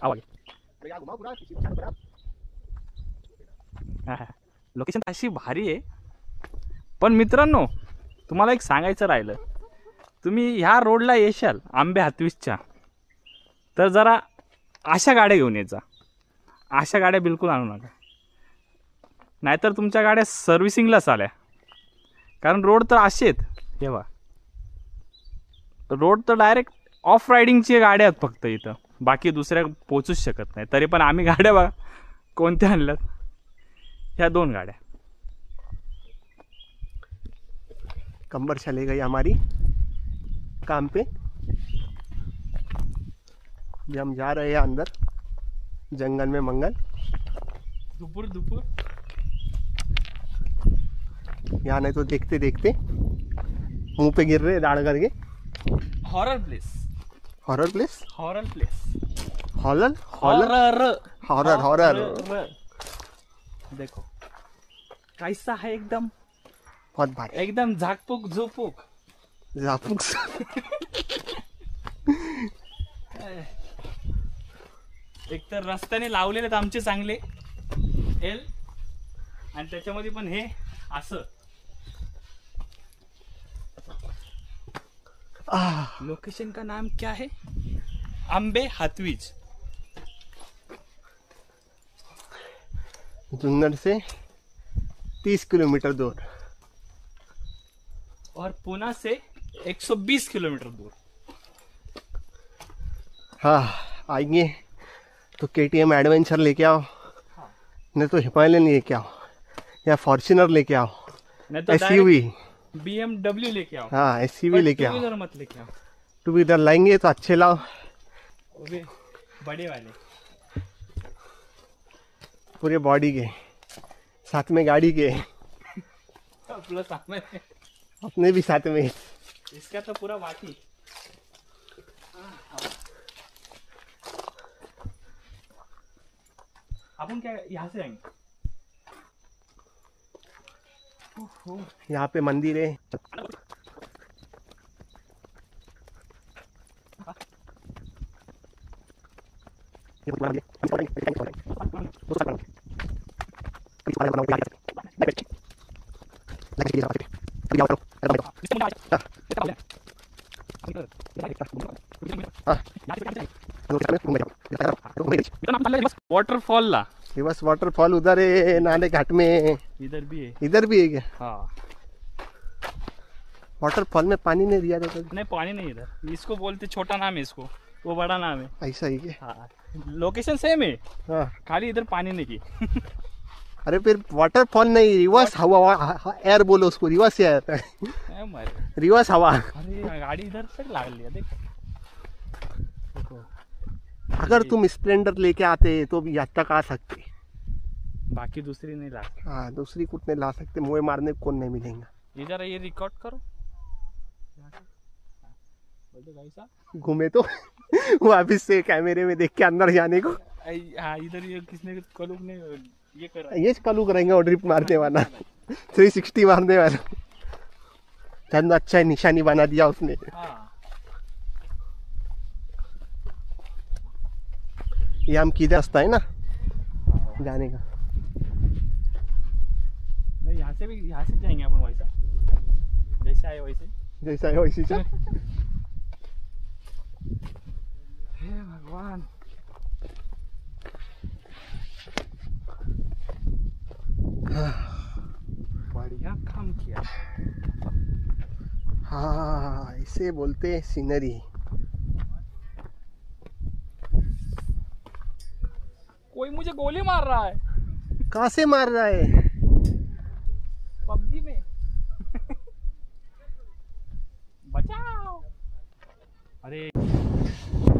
आवाज लोकेशन अशी भारी आहे. पण मित्रांनो तुम्हाला एक सांगायचं राहिलं, तुम्ही ह्या रोडला येशाल आंबे हातवीसच्या तर जरा अशा गाड्या घेऊन यायचा. अशा गाड्या बिलकुल आणू नका, नाहीतर तुमच्या गाड्या सर्व्हिसिंगलाच आल्या. कारण रोड तर असे आहेत, हे बघा रोड तर डायरेक्ट ऑफ रायडिंगची गाड्या आहेत फक्त इथं, बाकी दुसऱ्या पोचूच शकत नाही. तरी पण आम्ही गाड्या बघा कोणत्या आणल्यात, ह्या 2 गाड्या. कंबर चले गई हमारी काम पे. अभी हम जा रहे हैं अंदर जंगल में मंगल. दुपुर दुपुर यहाँ नहीं तो देखते देखते मुंह पे गिर रहे दाढ़ करके. Horror place, horror place, horror place, horror horror horror horror. देखो कैसा है, एकदम बहुत भारी, एकदम झाकपुक झुपुक झापूक. एक तर रस्त्याने लावलेले आहेत आमचे चांगले एल, आणि त्याच्यामध्ये पण हे असं. लोकेशन का नाम क्या है? आंबे हातवीज. जुन्नर से 30 किलोमीटर दूर और पुणे से 120 किलोमीटर दूर. हाँ आएंगे तो KTM एडवेंचर लेके आओ, नहीं तो हिमालयन लेके आओ या फॉर्च्यूनर लेके आओ, नहीं तो SUV BMW लेके आओ. हाँ SUV लेके आओ. इधर मत लेके आओ, 2 व्हीलर लाएंगे तो अच्छे लाओ, वो भी बड़े वाले, पूरे बॉडी के साथ में गाड़ी के, प्लस अपने भी साथ में. इसका तो पूरा वाटी. अपन क्या यहाँ से आएंगे? यहाँ पे मंदिर है. वाटरफॉल ला रिवर्स वाटरफॉल उधर है, नाले घाट में. इधर भी है. इधर भी है क्या? हाँ वाटरफॉल में पानी नहीं दिया था. नहीं पानी नहीं इधर, इसको बोलते छोटा नाम है, इसको वो बड़ा नाम है. ऐसा ही है. हाँ लोकेशन सेम है, हाँ खाली इधर पानी नहीं की. अरे फिर वाटरफॉल नहीं, रिवर्स हवा एयर बोलो उसको, रिवर्स एयर, रिवर्स हवा. अरे गाड़ी इधर से लाग लिया देख. अगर तुम स्प्लेंडर लेके आते तो भी यहाँ तक आ सकते, बाकी दूसरी नहीं ला. हाँ दूसरी कुछ नहीं ला सकते, मुँह मारने को कौन नहीं मिलेगा. ये जरा ये रिकॉर्ड करो. घूमे तो वापिस से कैमरे में देख के अंदर जाने को. हाँ इधर ये किसने कलुक ने ये करा, ये कलुक रहेंगे और ड्रिप मारने वाला, 360 मारने वाला. चंद अच्छा है, निशानी बना दिया उसने. हाँ ये हम किधर रास्ता है ना जाने का. नहीं यहाँ से भी, यहाँ से जाएंगे अपन वैसा, जैसे आए वैसे. जैसा है वैसी चल. हे भगवान. बढ़िया काम किया. हाँ ऐसे बोलते सीनरी. कोई मुझे गोली मार रहा है. कहाँ से मार रहा है? पबजी में. बचाओ. अरे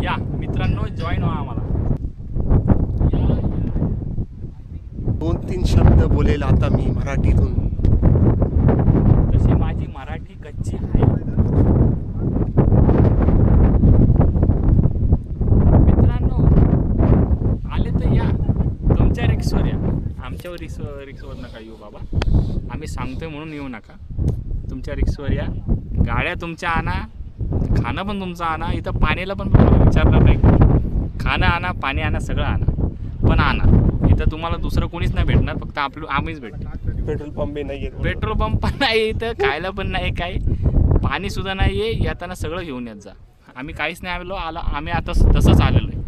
या मित्रांनो जॉईन व्हा आम्हाला. 2-3 शब्द बोलेल आता मी मराठीतून. तशी माझी मराठी कच्ची आहे. मित्रांनो आले तर या, तुमच्या रिक्सवर या. आमच्यावर रिक्सवर नका येऊ बाबा, आम्ही सांगतोय म्हणून येऊ नका. तुमच्या रिक्सवर या, गाड्या तुमच्या आणा, खाणं पण तुमचं आणा. इथं पाण्याला पण विचारणार नाही, खाणं आणा, पाणी आणा, सगळं आणा, पण आणा. इथं तुम्हाला दुसरं कोणीच नाही भेटणार, फक्त आम्हीच भेटणार. पेट्रोल पंप भी नाही आहे, पेट्रोल पंप पण नाही इथं, खायला पण नाही, काही पाणी सुद्धा नाही आहे. येताना सगळं घेऊन येत जा. आम्ही काहीच नाही आलो, आम्ही आता तसंच आलेलो आहे.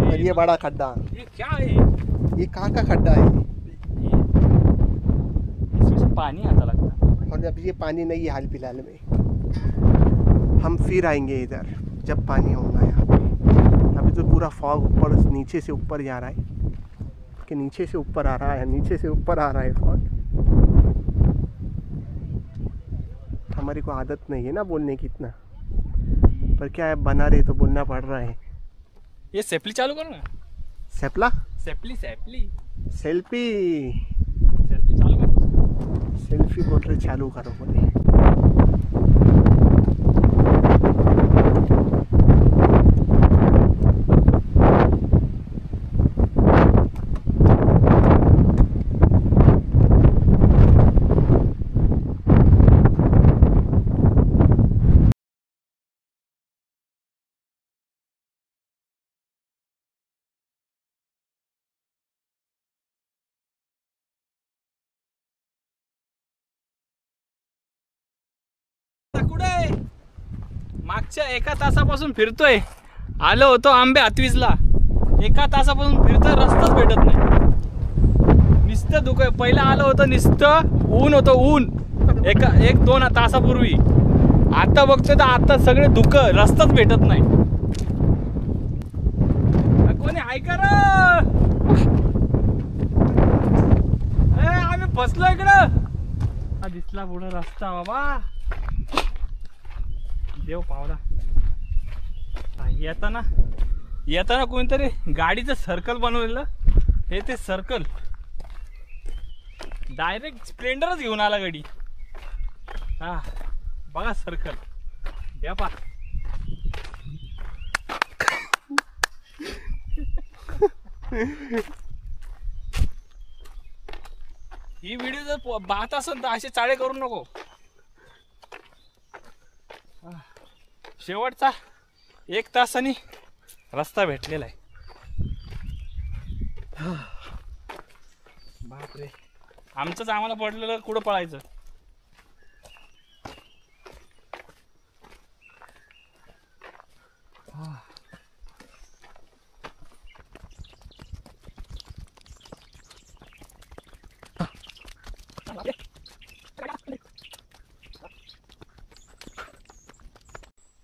और ये बड़ा खड्डा, ये क्या है? ये कहाँ का खड्डा है? इसमें से पानी आता लगता है. और अब ये पानी नहीं है हाल फिलहाल में, हम फिर आएंगे इधर जब पानी होगा यहाँ पे. अभी तो पूरा फॉग ऊपर नीचे से ऊपर जा रहा है, कि नीचे से ऊपर आ रहा है, नीचे से ऊपर आ रहा है फॉग. हमारे को आदत नहीं है ना बोलने की इतना, पर क्या है, बना रहे तो बोलना पड़ रहा है. ये सेपली चालू करो ना. सेपला, सेपली सेल्फी, सेल्फी चालू करो. सेल्फी बोल रहे चालू करो बोले. कुठे मागच्या 1 तासापासून फिरतोय. आलो होतो आंबे हातवीसला, 1 तासापासून फिरतोय, रस्ताच भेटत नाही. नुसतं दुख. पहिला आलो होतं नुसतं ऊन होतं, ऊन 1-2 तासापूर्वी. आता बघतोय तर आता सगळे दुःख, रस्ताच भेटत नाही. कोणी ऐका रे, आम्ही फसलो इकडं. हा दिसला पुढे रस्ता बाबा, देव पावला. येताना कोणतरी गाडीचं सर्कल बनवलेलं, हे ते सर्कल डायरेक्ट स्प्लेंडरच घेऊन आला गाडी. हा बघा सर्कल, या पा. ही व्हिडिओ जर पाहत असेल तर असे चाळे करू नको. शेवटचा 1 तासाने रस्ता भेटलेला आहे. बापरे, आमचंच आम्हाला पडलेलं, कुठं पळायचं.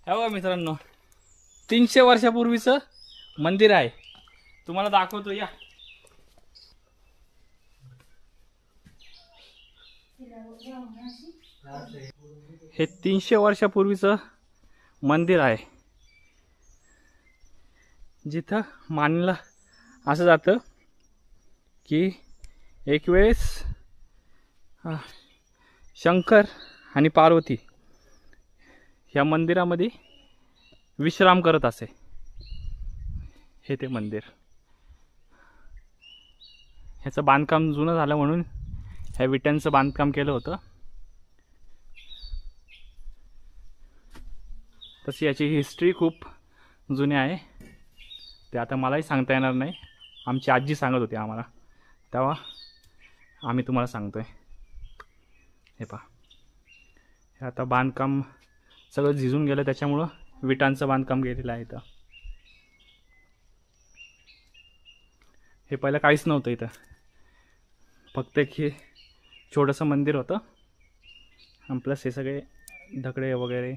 हे बघा मित्रांनो, 300 वर्षापूर्वीचं मंदिर आहे. तुम्हाला दाखवतो या. हे 300 वर्षापूर्वीचं मंदिर आहे, जिथं मानलं असं जातं की एक वेळेस शंकर आणि पार्वती या मंदिरामध्ये विश्राम करत असे. हे ते मंदिर, ह्याचं बांधकाम जुनं झालं म्हणून ह्या विटांचं बांधकाम केलं होतं. तशी याची हिस्ट्री खूप जुनी आहे, ते आता मलाही सांगता येणार नाही. आमची आजी सांगत होती आम्हाला, तेव्हा आम्ही तुम्हाला सांगतोय. हे पहा, हे आता बांधकाम सगळं झिजून गेलं, त्याच्यामुळं विटांचं बांधकाम केलेलं आहे इथं. हे पहिलं काहीच नव्हतं इथं, फक्त एक हे छोटंसं मंदिर होतं, आणि प्लस हे सगळे ढकडे वगैरे.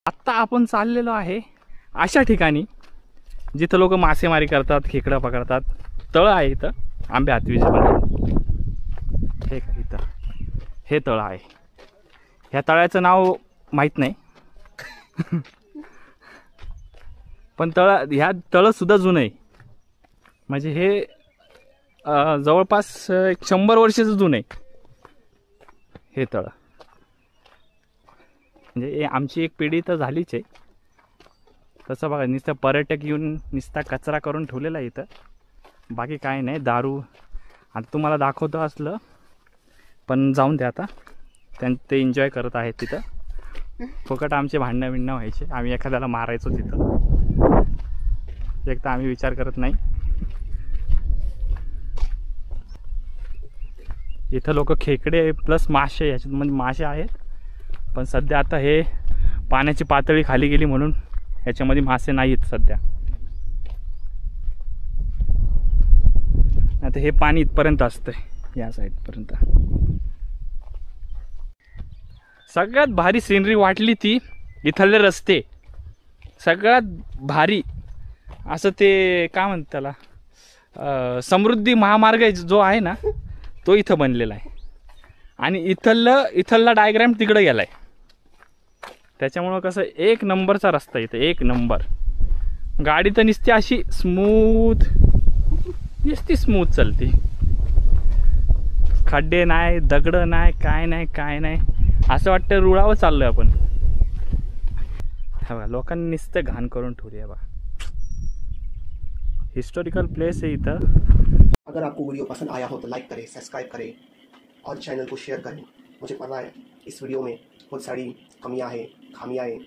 आत्ता आपण चाललेलो आहे अशा ठिकाणी जिथं लोक मासेमारी करतात, खेकडा पकडतात. तळ आहे इथं आंबे हातवीच्या मध्ये. हे का इथं हे तळ आहे. ह्या तळ्याचं नाव माहीत नाही पण ह्या तळं सुद्धा जुनं आहे. म्हणजे हे जवळपास 100 वर्षाचं जुनं आहे हे तळं. म्हणजे आमची एक पिढी तर झालीच आहे. तसं बघा नुसतं पर्यटक येऊन नुसता कचरा करून ठेवलेला आहे इथं. बाकी काय नाही. दारू आता तुम्हाला दाखवतं असलं पण जाऊन द्या. आता ते एन्जॉय करत आहेत तिथं. फुकट आमचे भांडणं बिंडणं व्हायचे. आम्ही एखाद्याला मारायचो तिथं. एक तर आम्ही विचार करत नाही. इथं लोक खेकडे प्लस मासे ह्याच्यामध्ये मासे आहेत. पण सध्या आता हे पाण्याची पातळी खाली गेली म्हणून ह्याच्यामध्ये मासे नाहीत सध्या. आता हे पाणी इथपर्यंत असतंय या साईडपर्यंत. सगळ्यात भारी सीनरी वाटली ती इथले रस्ते. सगळ्यात भारी असं ते काय म्हणतात त्याला समृद्धी महामार्ग जो आहे ना तो इथं बनलेला आहे. आणि इथला डायग्राम तिकडं गेलाय. त्याच्यामुळं कसं एक नंबरचा रस्ता इथं एक नंबर. गाडी तर नुसती अशी स्मूथ चालते. खड्डे नाही दगडं नाही काय नाही. असं वाटतं रुळावर चाललोय आपण. बघा लोकांनी नुसतं घाण करून ठेवली आहे बा. हिस्टोरिकल प्लेस है इधर। अगर आपको वीडियो पसंद आया हो तो लाइक करें, सब्सक्राइब करें और चैनल को शेयर करें। मुझे पता है इस वीडियो में बहुत सारी कमियां हैं, खामियां हैं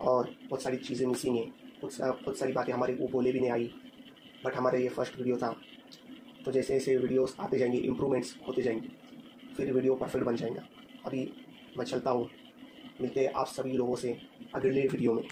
और बहुत सारी चीज़ें मिसिंग हैं। बहुत सारी बातें हमारे को बोले भी नहीं आई, बट हमारा ये फर्स्ट वीडियो था। तो जैसे जैसे वीडियोस आते जाएंगे, इम्प्रूवमेंट्स होते जाएंगे, फिर वीडियो परफेक्ट बन जाएगा। अभी मैं चलता हूँ, मिलते हैं आप सभी लोगों से अगले वीडियो में।